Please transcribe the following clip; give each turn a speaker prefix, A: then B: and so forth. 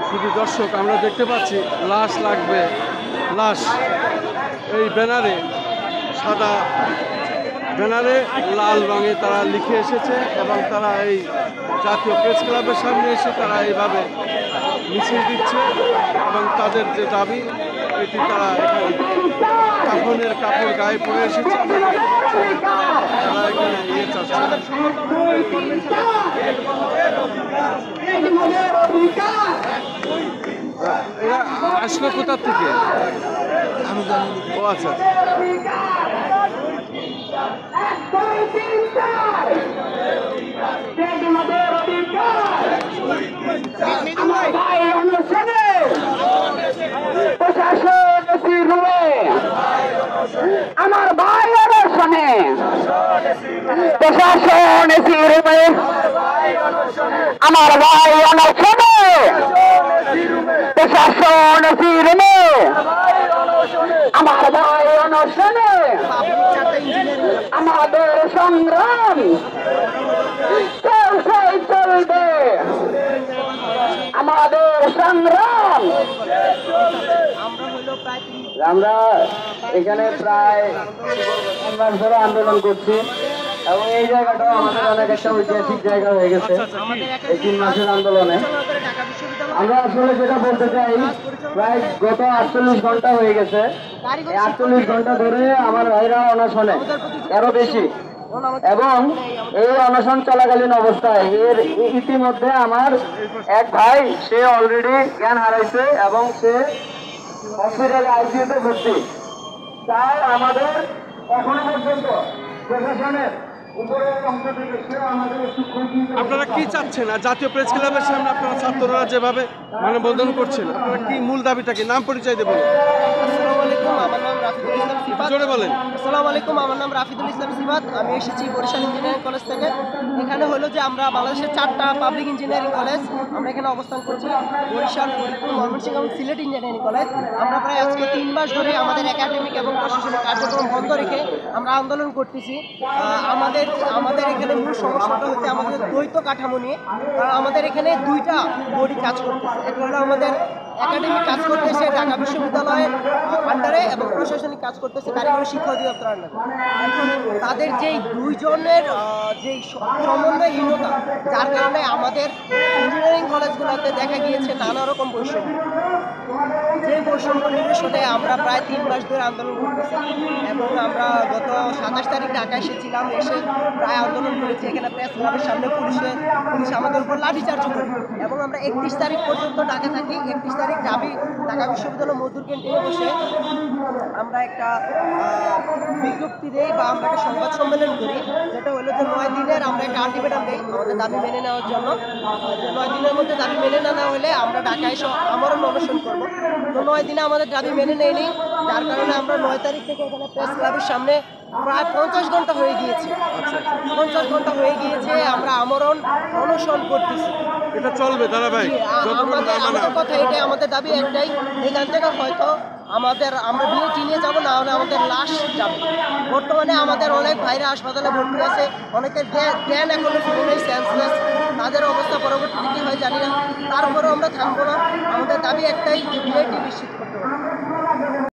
A: শুধু দর্শক আমরা দেখতে পাচ্ছি লাশ লাগবে লাশ, এই ব্যানারে সাদা ব্যানারে লাল রঙে তারা লিখে এসেছে এবং তারা এই জাতীয় প্রেস ক্লাবের সামনে এসে তারা এইভাবে মিছিল দিচ্ছে এবং তাদের যে দাবি এটি তারা এখানে কাফনের কাপড় গায়ে পরে এসেছে। তারা এখানে ইয়ে চাচ্ছে। এরা আসলো কোথার থেকে আমি জানি। ও আচ্ছা,
B: আমার ভাই অনশনে, প্রশাসন আমার ভাই অনশনে, প্রশাসন আমার ভাই অনশনে, আমাদের সংগ্রাম চলবে, আমাদের সংগ্রাম। আমরা এখানে প্রায় 3 মাস ধরে আন্দোলন করছি এবং এই জায়গাটাও আমাদের অনেক একটা ঐতিহাসিক জায়গা হয়ে গেছে। এই 3 মাসের আন্দোলনে আমরা আসলে যেটা বলতে চাই, প্রায় গত 48 ঘন্টা হয়ে গেছে। 48 ঘন্টা ধরে আমার ভাইরা অনশনে, আরো বেশি, এবং এই অনশন চলাকালীন অবস্থায় এর ইতিমধ্যে আমার এক ভাই সে অলরেডি জ্ঞান হারাইছে এবং সে হসপিটালে আইসিইউতে ভর্তি। তাই আমাদের এখনো পর্যন্ত প্রশাসনের
A: আপনারা কি চাচ্ছেন? আর জাতীয় প্রেস ক্লাবের সামনে আপনারা ছাত্ররা যেভাবে মানববন্ধন করছেন, আপনারা কি মূল দাবিটা কি? নাম পরিচয় দিয়ে বলুন।
C: আসসালামু আলাইকুম, আমার নাম রাফিদুল ইসলাম সিফাত।
A: জোরে বলেন।
C: আসসালামু আলাইকুম, আমার নাম রাফিদুল ইসলাম সিফাত। আমি এসেছি বরিশাল ইঞ্জিনিয়ারিং কলেজ থেকে। এখানে হলো যে আমরা বাংলাদেশের 4টা পাবলিক ইঞ্জিনিয়ারিং কলেজ, আমরা এখানে অবস্থান করছি। বরিশাল, ফরিদপুর, ময়মনসিংহ এবং সিলেট ইঞ্জিনিয়ারিং কলেজ। আমরা প্রায় আজকে 3 মাস ধরে আমাদের একাডেমিক এবং প্রশাসনিক কার্যক্রম বন্ধ রেখে আমরা আন্দোলন করতেছি। আমাদের এখানে মূল সমস্যাটা হচ্ছে আমাদের দ্বৈত কাঠামো নিয়ে। কারণ আমাদের এখানে 2টা বডি কাজ করতেছে। একটা হলো আমাদের একাডেমিক কাজ করতেছে ঢাকা বিশ্ববিদ্যালয়ের আন্ডারে এবং প্রশাসনিক কাজ করতেছে কারিগরি শিক্ষা অধিদপ্তর আন্ডারে। তাদের যেই 2 জনের যেই সমন্বয়হীনতা, যার কারণে আমাদের ইঞ্জিনিয়ারিং কলেজগুলোতে দেখা গিয়েছে নানা রকম বৈষম্য। যে বৈষম্য নিরসনে আমরা প্রায় 3 মাস ধরে আন্দোলন করতেছি এবং আমরা গত 27 তারিখ ঢাকা এসেছিলাম। এসে প্রায় আন্দোলন করেছি এখানে প্রেস ক্লাবের সামনে। পুলিশ আমাদের উপর লাঠিচার্জ করে এবং আমরা 31 তারিখ পর্যন্ত ঢাকা থাকি। 31 তারিখ ঢাকা বিশ্ববিদ্যালয় মজদুর ক্যান্টিনে বসে আমরা একটা বিজ্ঞপ্তি দিই বা আমরা একটা সংবাদ সম্মেলন করি, যেটা হলো যে 9 দিনের আমরা একটা আলটিমেটাম দিই আমাদের দাবি মেনে নেওয়ার জন্য। যে 9 দিনের মধ্যে দাবি মেনে না নেওয়া হলে আমরা ঢাকায় আমরণ অনশন করবো। তো 9 দিনে আমাদের দাবি মেনে নেয়নি, যার কারণে আমরা 9 তারিখ থেকে এখানে প্রেস ক্লাবের সামনে প্রায় 50 ঘন্টা হয়ে গিয়েছে। 50 ঘন্টা হয়ে গিয়েছে আমরা আমরণ অনশন করতেছি।
A: এটা চলবে দাদা ভাই?
C: আমাদের কথা এটাই, আমাদের দাবি একটাই, এখান থেকে হয়তো আমরা বিএটি নিয়ে যাবো, না হলে আমাদের লাশ যাবে। বর্তমানে আমাদের অনেক ভাইরা হাসপাতালে ভর্তি আছে, অনেকের জ্ঞান এখনো ফিরে নেই, সেন্সলেস। তাদের অবস্থা পরবর্তীতে কী হয় জানি না। তারপরেও আমরা থামবো না। আমাদের দাবি একটাই, বিএটি নিশ্চিত করতে হবে।